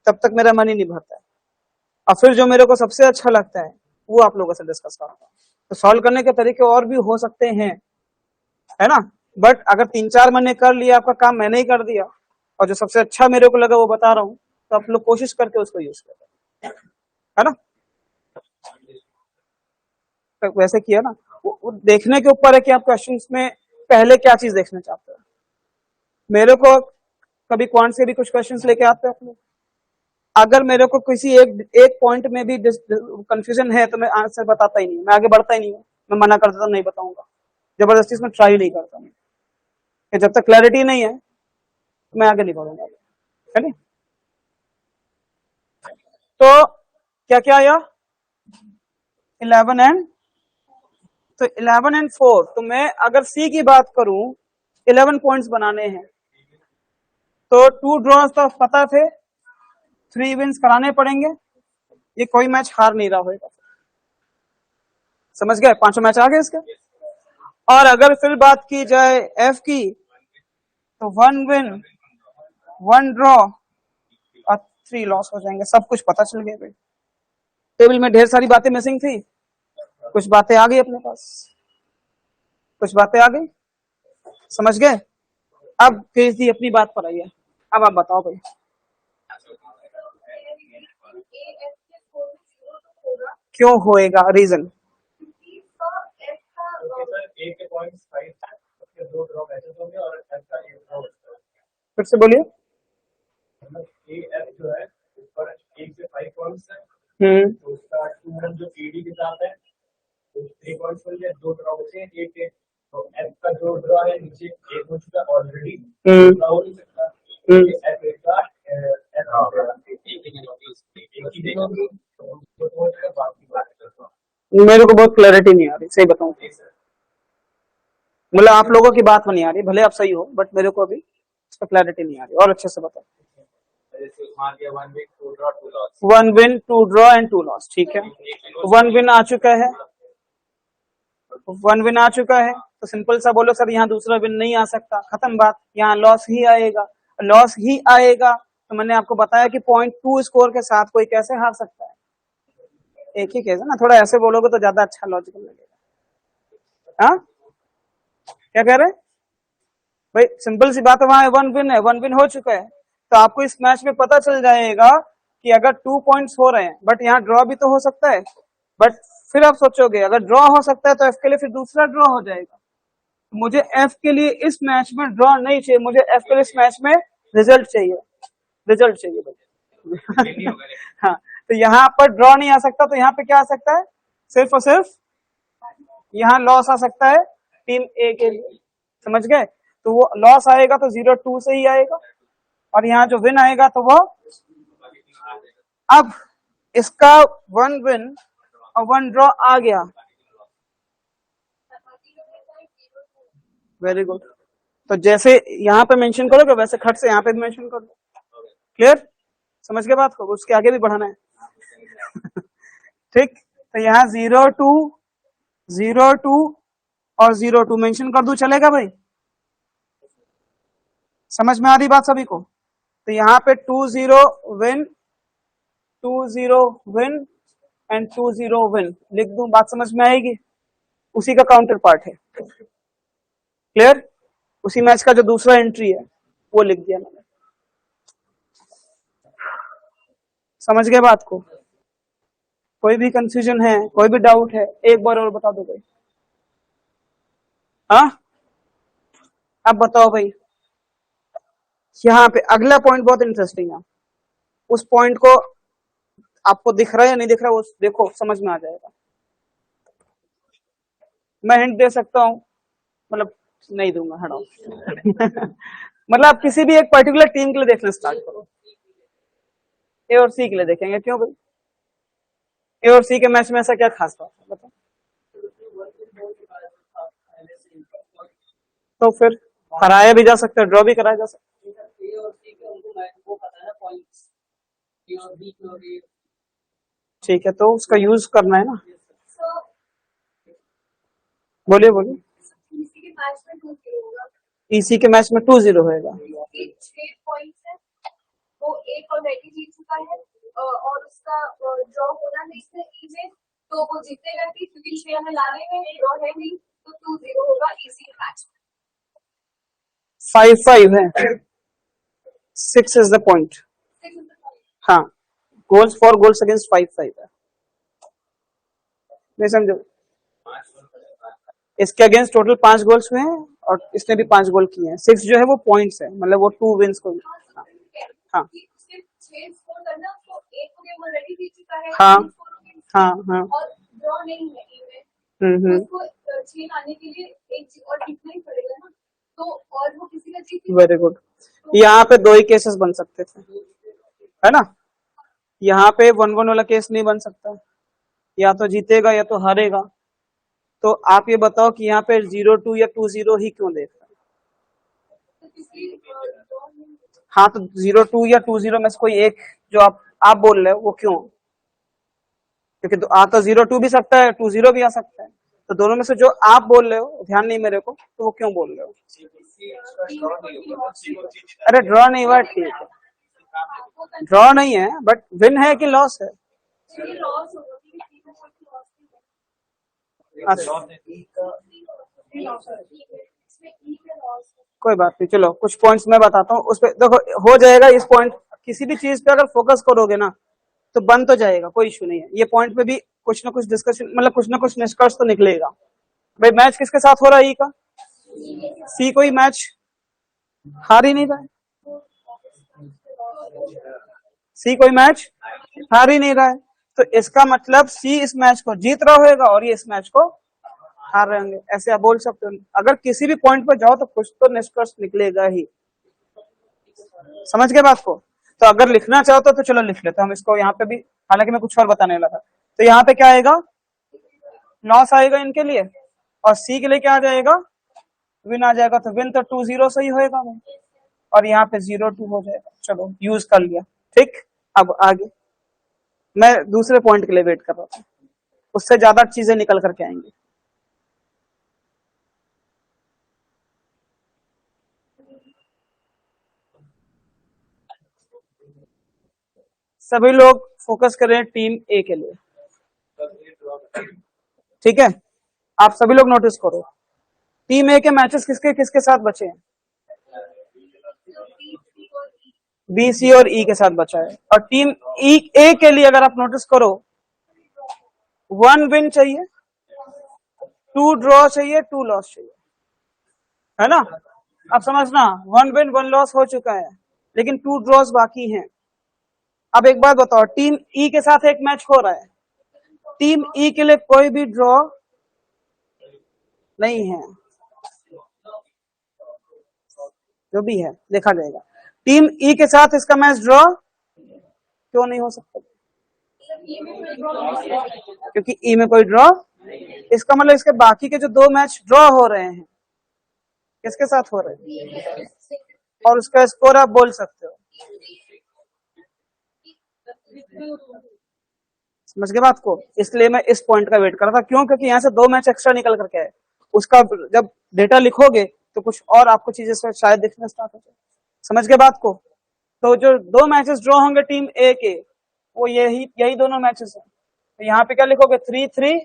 तब तक मेरा मन ही नहीं भरता है, और फिर जो मेरे को सबसे अच्छा लगता है वो आप लोगों से डिस्कस करता हूं। तो सॉल्व करने के तरीके और भी हो सकते हैं, है ना, बट अगर 3-4 मैंने कर लिया, आपका काम मैंने ही कर दिया, और जो सबसे अच्छा मेरे को लगा वो बता रहा हूं, तो आप लोग कोशिश करके उसको यूज करें, है ना। तो वैसे किया ना, वो देखने के ऊपर है कि आप क्वेश्चंस में पहले क्या चीज देखना चाहते हो। मेरे को कभी क्वांट्स के भी कुछ क्वेश्चंस लेके आते हैं आप लोग, अगर मेरे को किसी एक पॉइंट में भी कंफ्यूजन है तो मैं आंसर बताता ही नहीं, मैं आगे बढ़ता ही नहीं हूँ, मैं मना कर देता हूं नहीं बताऊंगा, जबरदस्ती इसमें ट्राई नहीं करता हूँ कि जब तक क्लैरिटी नहीं है तो मैं आगे नहीं बढ़ूंगा, है नहीं। तो क्या क्या आया, 11 एंड, तो 11 एंड 4, तो मैं अगर सी की बात करूं 11 पॉइंट्स बनाने हैं, तो 2 ड्रॉज तो पता थे, 3 विंस कराने पड़ेंगे, ये कोई मैच हार नहीं रहा होगा। समझ गए, 5 मैच आ गए इसके। और अगर फिर बात की जाए एफ की, तो 1 विन 1 ड्रॉ और 3 लॉस हो जाएंगे। सब कुछ पता चल गया भाई, टेबल में ढेर सारी बातें मिसिंग थी, कुछ बातें आ गई अपने पास, कुछ बातें आ गई, समझ गए। अब किसी अपनी बात पर आइए, अब आप बताओ भाई क्यों होएगा, रीजन। फिर से बोलिए। मेरे को बहुत क्लैरिटी नहीं आ रही, सही बताऊं, मतलब आप लोगों की बात नहीं आ रही, भले आप सही हो, बट मेरे को अभी इस पर क्लैरिटी नहीं आ रही, और अच्छे से बताओ। 1 विन 2 ड्रॉ एंड 2 लॉस, ठीक है। 1 विन आ चुका है, 1 विन आ चुका है, तो सिंपल सा बोलो सर यहाँ दूसरा विन नहीं आ सकता, खत्म बात, यहाँ लॉस ही आएगा, लॉस ही आएगा। तो मैंने आपको बताया कि 0.2 स्कोर के साथ कोई कैसे हार सकता है, एक ही केस है ना, थोड़ा ऐसे बोलोगे तो ज्यादा अच्छा लॉजिकल लगेगा। हाँ क्या कह रहे हैं भाई? सिंपल सी बात है, वहां 1 विन है, 1 विन हो चुका है, तो आपको इस मैच में पता चल जाएगा कि अगर 2 पॉइंट्स हो रहे हैं, बट यहाँ ड्रॉ भी तो हो सकता है, बट फिर आप सोचोगे अगर ड्रॉ हो सकता है तो एफ के लिए फिर दूसरा ड्रॉ हो जाएगा। मुझे एफ के लिए इस मैच में ड्रॉ नहीं चाहिए, मुझे एफ के लिए इस मैच में रिजल्ट चाहिए, रिजल्ट चाहिए भाई। हाँ, तो यहाँ पर ड्रॉ नहीं आ सकता, तो यहाँ पे क्या आ सकता है? सिर्फ और सिर्फ यहाँ लॉस आ सकता है टीम ए के लिए, समझ गए? तो वो लॉस आएगा तो 0-2 से ही आएगा, और यहाँ जो विन आएगा तो वो, अब इसका 1 विन और 1 ड्रॉ आ गया, वेरी गुड। तो जैसे यहाँ पे मेंशन करोगे वैसे खट से यहाँ पे भी मेंशन कर दो। क्लियर? समझ गए बात को? उसके आगे भी बढ़ाना है। ठीक, तो यहाँ 0-2, 0-2 और 0-2 मेंशन कर दूं, चलेगा भाई? समझ में आ रही बात सभी को? तो यहाँ पे 2-0 विन, 2-0 विन एंड 2-0 विन लिख दूं, बात समझ में आएगी? उसी का काउंटर पार्ट है। क्लियर? उसी मैच का जो दूसरा एंट्री है वो लिख दिया मैंने। समझ गए बात को? कोई भी कंफ्यूजन है, कोई भी डाउट है, एक बार और बता दो भाई। हाँ, अब बताओ भाई। यहाँ पे अगला पॉइंट बहुत इंटरेस्टिंग है, उस पॉइंट को आपको दिख रहा है या नहीं दिख रहा है वो देखो, समझ में आ जाएगा। मैं हिंट दे सकता हूँ, मतलब नहीं दूंगा, हटाओ। मतलब आप किसी भी एक पर्टिकुलर टीम के लिए देखना स्टार्ट करो, ए और सी के लिए देखेंगे। क्यों भाई? ए और सी के मैच में ऐसा क्या खास बात है बताओ? तो फिर हराया भी जा सकता है, ड्रॉ भी कराया जा सकता है। ठीक है, तो उसका यूज करना है ना। बोलिए बोलिए। इसी के मैच में 2-0 होगा। वो एक ऑलरेडी जीत चुका है और उसका ड्रॉ होना नहीं है ई में, तो वो जीतेगा भी, क्योंकि 6 में लाने में ड्रॉ है नहीं, तो 2-0 होगा इजी मैच। 5-5 है, 6 इज द पॉइंट। हाँ, गोल्स फॉर गोल्स अगेंस्ट 5-5 है, नहीं समझो? इसके अगेंस्ट टोटल 5 गोल्स हुए हैं और इसने भी 5 गोल किए हैं। 6 जो है वो पॉइंट्स है, मतलब वो 2 विंस को। हाँ हाँ हाँ हाँ, और ड्रॉ नहीं है ई में, उसको 6 लाने के लिए एक और जीतना ही पड़ेगा ना, तो और वो किसी का जीत। Very good. यहाँ पे 2 ही केसेस बन सकते थे, है ना? यहाँ पे 1-1 वाला केस नहीं बन सकता, या तो जीतेगा या तो हारेगा। तो आप ये बताओ कि यहाँ पे 0-2 या 2-0 ही क्यों देख रहा है? हाँ, तो 0-2 या 2-0 में से कोई एक जो आप बोल रहे हो वो क्यों? क्योंकि तो आ तो 0-2 भी सकता है, 2-0 भी आ सकता है, तो दोनों में से जो आप बोल रहे हो, ध्यान नहीं मेरे को, तो वो क्यों बोल रहे हो? अरे ड्रॉ नहीं हुआ, ठीक है, ड्रॉ नहीं है, बट विन है कि लॉस है? अच्छा, कोई बात नहीं, चलो कुछ पॉइंट्स मैं बताता हूँ, उस पे देखो हो जाएगा। इस पॉइंट, किसी भी चीज पे अगर फोकस करोगे ना तो बन तो जाएगा, कोई इशू नहीं है। ये पॉइंट पे भी कुछ ना कुछ डिस्कशन, मतलब कुछ ना कुछ निष्कर्ष तो निकलेगा। भाई मैच किसके साथ हो रहा है? ई का। सी कोई मैच हार ही नहीं रहा है, सी कोई मैच हार ही नहीं रहा है, तो इसका मतलब सी इस मैच को जीत रहा होगा और ये इस मैच को हार रहे होंगे, ऐसे आप बोल सकते हो। अगर किसी भी पॉइंट पर जाओ तो कुछ तो निष्कर्ष निकलेगा ही। समझ गए बात को? तो अगर लिखना चाहो तो चलो लिख लेते हम इसको यहाँ पे भी, हालांकि मैं कुछ और बताने लगा। तो यहाँ पे क्या आएगा? लॉस आएगा इनके लिए, और सी के लिए क्या आ जाएगा? विन आ जाएगा। तो विन तो 2-0 से ही होएगा, और यहाँ पे 0-2 हो जाएगा। चलो यूज कर लिया, ठीक। अब आगे मैं दूसरे पॉइंट के लिए वेट कर रहा था, उससे ज्यादा चीजें निकल करके आएंगी। सभी लोग फोकस करें टीम ए के लिए, ठीक है? आप सभी लोग नोटिस करो, टीम ए के मैचेस किसके किसके साथ बचे हैं? बी, सी और ई के साथ बचा है। और टीम ई ए के लिए अगर आप नोटिस करो, 1 विन चाहिए, 2 ड्रॉ चाहिए, 2 लॉस चाहिए, है ना? अब समझना, 1 विन 1 लॉस हो चुका है, लेकिन 2 ड्रॉस बाकी हैं। अब एक बात बताओ, टीम ई के साथ एक मैच हो रहा है, टीम ई के लिए कोई भी ड्रॉ नहीं है, जो भी है देखा जाएगा। टीम ई के साथ इसका मैच ड्रॉ क्यों नहीं हो सकता? क्योंकि ई में कोई ड्रॉ, इसका मतलब इसके बाकी के जो 2 मैच ड्रॉ हो रहे हैं किसके साथ हो रहे हैं, और उसका स्कोर आप बोल सकते हो। समझ गए बात को? इसलिए मैं इस पॉइंट का वेट कर रहा था। क्यों? क्योंकि यहाँ से 2 मैच एक्स्ट्रा निकल करके आए, उसका जब डेटा लिखोगे तो कुछ और आपको चीजें शायद दिखना स्टार्ट हो जाए। समझ गए बात को? तो जो 2 मैचेस ड्रॉ होंगे टीम ए के, वो यही दोनों मैचेस हैं। तो यहाँ पे क्या लिखोगे? 3-3,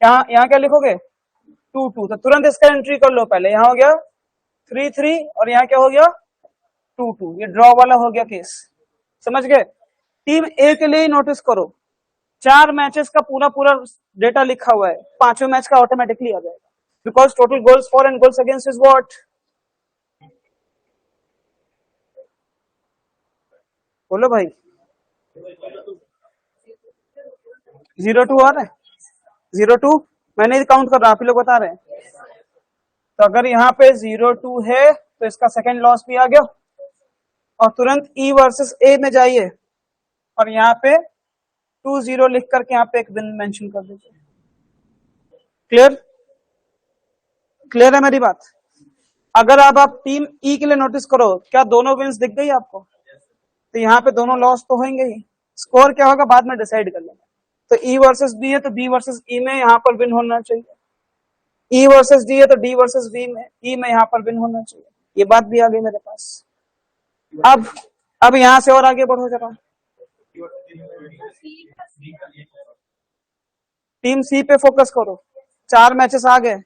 यहाँ क्या लिखोगे? 2-2। तो तुरंत इसका एंट्री कर लो। पहले यहाँ हो गया 3-3 और यहाँ क्या हो गया? 2-2। ये ड्रॉ वाला हो गया केस। समझ गए? टीम ए के लिए ही नोटिस करो, 4 मैचेस का पूरा डेटा लिखा हुआ है, 5वें मैच का ऑटोमेटिकली आ जाएगा, because total goals for and goals against is what? बोलो भाई। 0-2 आ रहा है? 0-2 मैं नहीं काउंट कर रहा, आप ही लोग बता रहे हैं। तो अगर यहाँ पे 0-2 है तो इसका सेकंड लॉस भी आ गया, और तुरंत ई वर्सेस ए में जाइए और यहाँ पे 2-0 लिख करके यहाँ पे एक विन मेंशन कर दीजिए। क्लियर? क्लियर है मेरी बात? अगर अब आप टीम ई के लिए नोटिस करो, क्या दोनों विन्स दिख गई आपको? तो यहाँ पे दोनों लॉस तो होंगे ही, स्कोर क्या होगा बाद में डिसाइड कर लेंगे। तो ई वर्सेस बी है तो बी वर्सेस ई में यहाँ पर विन होना चाहिए, ई वर्सेस डी है तो डी वर्सेस बी में ई में यहाँ पर विन होना चाहिए। ये बात भी आ गई मेरे पास। अब यहाँ से और आगे बढ़ो जरा, टीम सी पे फोकस करो। 4 मैचेस आ गए,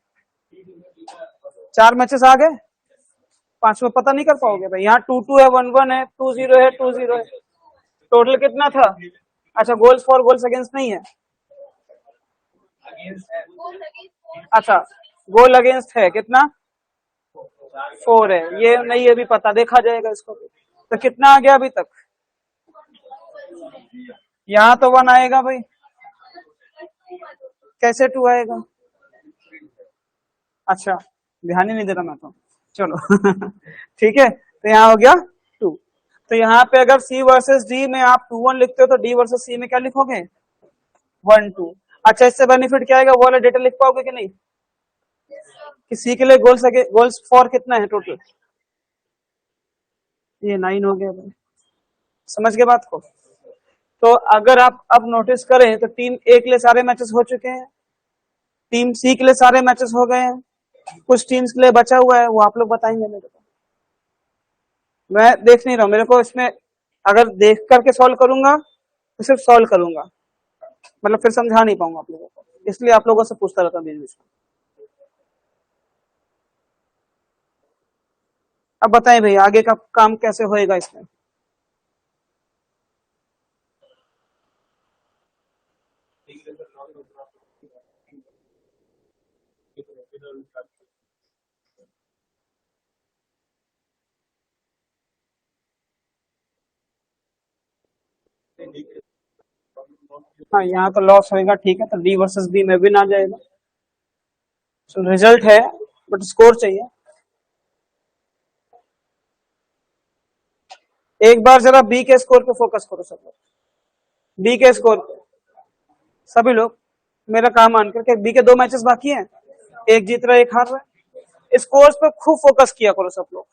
4 मैचेस आ गए, 5वें पता नहीं कर पाओगे भाई। यहाँ 2-2 है, 1-1 है, 2-0 है, 2-0 है, टोटल कितना था? अच्छा, गोल्स फॉर गोल्स अगेंस्ट नहीं है, अच्छा गोल अगेंस्ट है, कितना? 4 है। ये नहीं, ये भी पता, देखा जाएगा इसको भी। तो कितना आ गया अभी तक? यहाँ तो 1 आएगा भाई, कैसे 2 आएगा? अच्छा, ध्यान ही नहीं दे रहा मैं तो, चलो ठीक है। तो यहाँ हो गया 2। तो यहाँ पे अगर सी वर्सेस डी में आप 2-1 लिखते हो तो डी वर्सेस सी में क्या लिखोगे? 1-2। अच्छा, इससे बेनिफिट क्या आएगा? वो वाला डेटा लिख पाओगे कि नहीं? कि सी के लिए गोल्स फॉर कितना है टोटल? ये 9 हो गया भाई। समझ गए बात को? तो अगर आप अब नोटिस करें तो टीम ए के लिए सारे मैचेस हो चुके हैं, टीम सी के लिए सारे मैचेस हो गए हैं, कुछ टीम्स के लिए बचा हुआ है, वो आप लोग बताएंगे मेरे को। मैं देख नहीं रहा हूं, मेरे को इसमें अगर देख करके सॉल्व करूंगा तो सिर्फ सॉल्व करूंगा, मतलब फिर समझा नहीं पाऊंगा आप लोगों को, इसलिए आप लोगों से पूछता रहता बीच बीच में। अब बताएं भाई आगे का काम कैसे होएगा इसमें? हाँ, यहाँ तो लॉस होएगा, ठीक है, तो डी वर्सेस बी में विन आ जाएगा। तो रिजल्ट है बट स्कोर चाहिए। एक बार जरा बी के स्कोर पे फोकस करो सब लोग, बी के स्कोर पे सभी लोग मेरा काम मान करके। बी के 2 मैचेस बाकी हैं, एक जीत रहा है एक हार रहा है, स्कोर्स पे खूब फोकस किया करो सब लोग।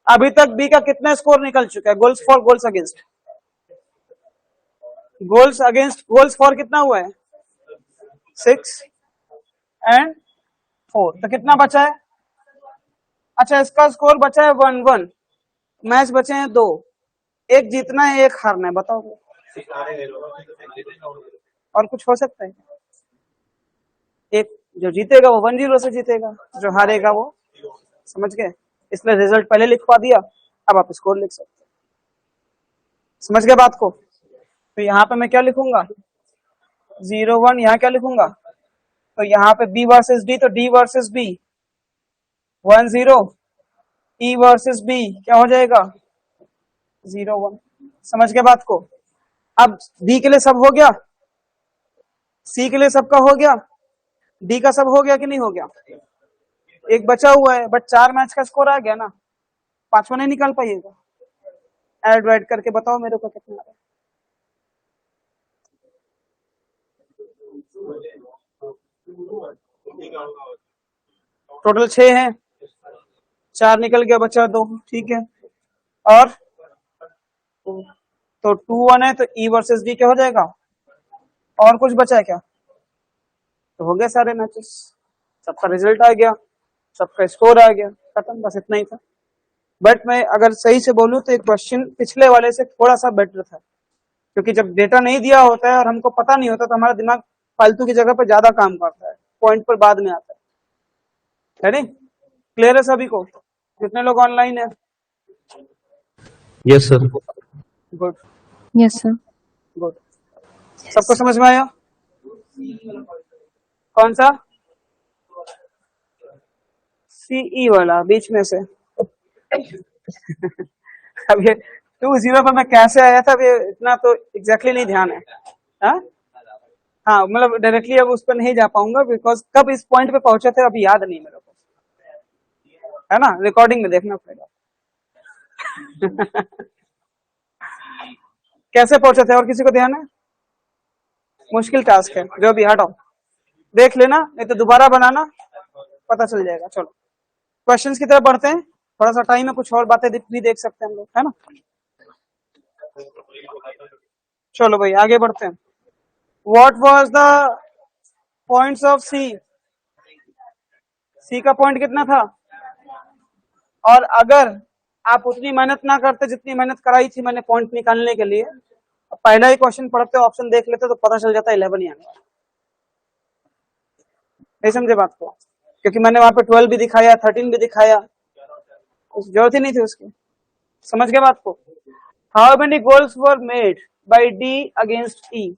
अभी तक बी का कितना स्कोर निकल चुका है? Goals for goals against, goals for कितना हुआ है? 6 एंड 4, तो कितना बचा है? अच्छा, इसका स्कोर बचा है 1-1, मैच बचे हैं 2, एक जीतना है एक हारना है, बताओ और कुछ हो सकता है? एक जो जीतेगा वो 1-0 से जीतेगा, जो हारेगा वो, समझ गए? इसलिए रिजल्ट पहले लिखवा दिया, अब आप स्कोर लिख सकते हैं। समझ गए बात को? तो यहाँ पे मैं क्या लिखूंगा, 0-1, यहाँ क्या लिखूंगा, तो यहाँ पे बी वर्सेस डी, तो डी वर्सेस बी 1-0, ई वर्सेस बी क्या हो जाएगा 0-1। समझ गए बात को? अब डी के लिए सब हो गया, सी के लिए सबका हो गया, डी का सब हो गया कि नहीं हो गया? एक बचा हुआ है, बट 4 मैच का स्कोर आ गया ना, 5वां नहीं निकाल पाइएगा। ऐड वैड करके बताओ मेरे को कितना आ रहा है। टोटल 6 है, 4 निकल गया, बचा 2, ठीक है। और तो 2-1 है, तो ई वर्सेस डी क्या हो जाएगा? और कुछ बचा है क्या? तो हो गया सारे मैचेस, सबका रिजल्ट आ गया, सबका स्कोर आ गया, खत्म, बस इतना ही था। बट मैं अगर सही से बोलूं तो एक क्वेश्चन पिछले वाले से थोड़ा सा बेटर था, क्योंकि जब डेटा नहीं दिया होता है और हमको पता नहीं होता तो हमारा दिमाग फालतू की जगह पर ज्यादा काम करता है, पॉइंट पर बाद में आता है नहीं? क्लियर है सभी को, जितने लोग ऑनलाइन है? Yes sir. Good yes sir. Good, सबको समझ में आया? कौन सा? सीई वाला बीच में से। अब ये 2-0 पर मैं कैसे आया था, अब ये इतना तो एग्जैक्टली नहीं ध्यान है। हाँ मतलब डायरेक्टली अब उस पर नहीं जा पाऊंगा, बिकॉज कब इस पॉइंट पे पहुंचे थे अभी याद नहीं मेरे को, है ना? रिकॉर्डिंग में देखना पड़ेगा। कैसे पहुंचे थे और किसी को ध्यान है? मुश्किल टास्क है, जो भी हटाओ देख लेना, नहीं तो दोबारा बनाना, पता चल जाएगा। चलो क्वेश्चंस की तरफ बढ़ते हैं, थोड़ा सा टाइम है, कुछ और बातें भी देख सकते हैं हम लोग, है ना? चलो भाई आगे बढ़ते हैं। What was the points of C? C का पॉइंट कितना था? और अगर आप उतनी मेहनत ना करते जितनी मेहनत कराई थी मैंने पॉइंट निकालने के लिए, पहला ही क्वेश्चन पढ़ते ऑप्शन देख लेते तो पता चल जाता 11 ही आने वाला। नहीं समझे बात को? क्योंकि मैंने वहां पे 12 भी दिखाया, 13 भी दिखाया, कुछ जरूरत ही नहीं थी उसकी। समझ गए बात को? How many goals were made by D against E?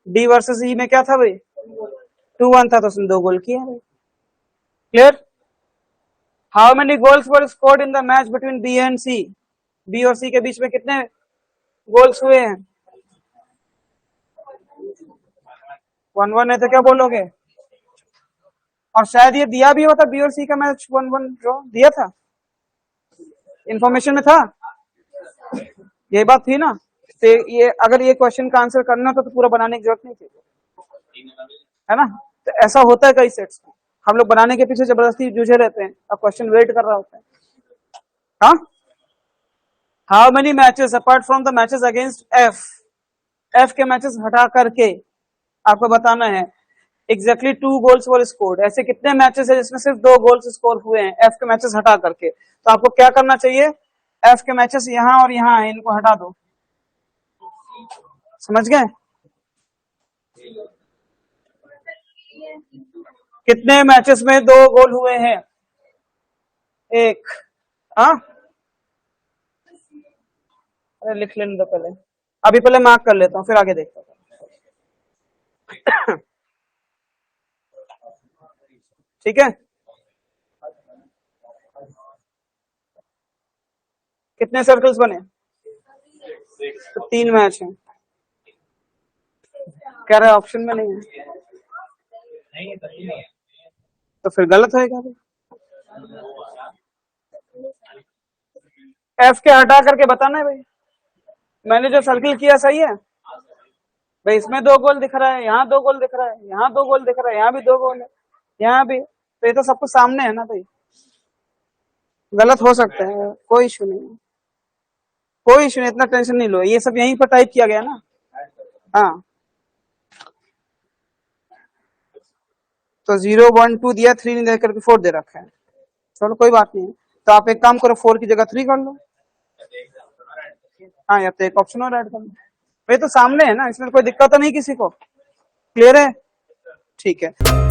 D versus E में क्या था भाई? 2-1 था, तो उसने 2 गोल किया भाई। Clear? How many goals were scored in the match between B and C? B और सी के बीच में कितने गोल्स हुए हैं? 1-1 है तो क्या बोलोगे? और शायद ये दिया भी हुआ था, बी और सी का मैच 1-1 ड्रॉ दिया था, इंफॉर्मेशन में था, ये बात थी ना? तो ये अगर ये क्वेश्चन का आंसर करना था तो पूरा बनाने की जरूरत नहीं थी, है ना? तो ऐसा होता है कई सेट्स में, हम लोग बनाने के पीछे जबरदस्ती जूझे रहते हैं, अब क्वेश्चन वेट कर रहा होता है। हाँ, how many matches apart from the matches against F? F के मैचेस हटा करके आपको बताना है एग्जैक्टली 2 गोल्स वर स्कोर्ड। ऐसे कितने मैचेस है जिसमें सिर्फ 2 गोल्स स्कोर हुए हैं एफ के मैचेस हटा करके? तो आपको क्या करना चाहिए, एफ के मैचेस यहां और यहां है, इनको हटा दो। समझ गए? कितने मैचेस में 2 गोल हुए हैं? 1। हाँ, अरे लिख लेने दो पहले, अभी पहले मार्क कर लेता हूँ फिर आगे देखता हूँ। ठीक है, कितने सर्कल्स बने? तो 3 मैच हैं, कह रहे ऑप्शन में नहीं है, तो फिर गलत होएगा। एफ के हटा करके बताना है भाई, मैंने जो सर्किल किया सही है भाई? इसमें 2 गोल दिख रहा है, यहाँ 2 गोल दिख रहा है, यहाँ 2 गोल दिख रहा है, यहाँ भी 2 गोल है, यहाँ भी, तो ये तो सब कुछ सामने है ना भाई। गलत हो सकता है, कोई इशू नहीं, कोई इशू नहीं, इतना टेंशन नहीं लो, ये सब यहीं पर टाइप किया गया ना। हाँ, तो 0 1 2 दिया, 3 नहीं दे करके 4 दे रखा है, चलो कोई बात नहीं है। तो आप एक काम करो, 4 की जगह 3 कर लो। हाँ, या तो एक ऑप्शन और ऐड कर लो, ये तो सामने है ना, इसमें कोई दिक्कत तो नहीं किसी को। क्लियर है? ठीक है।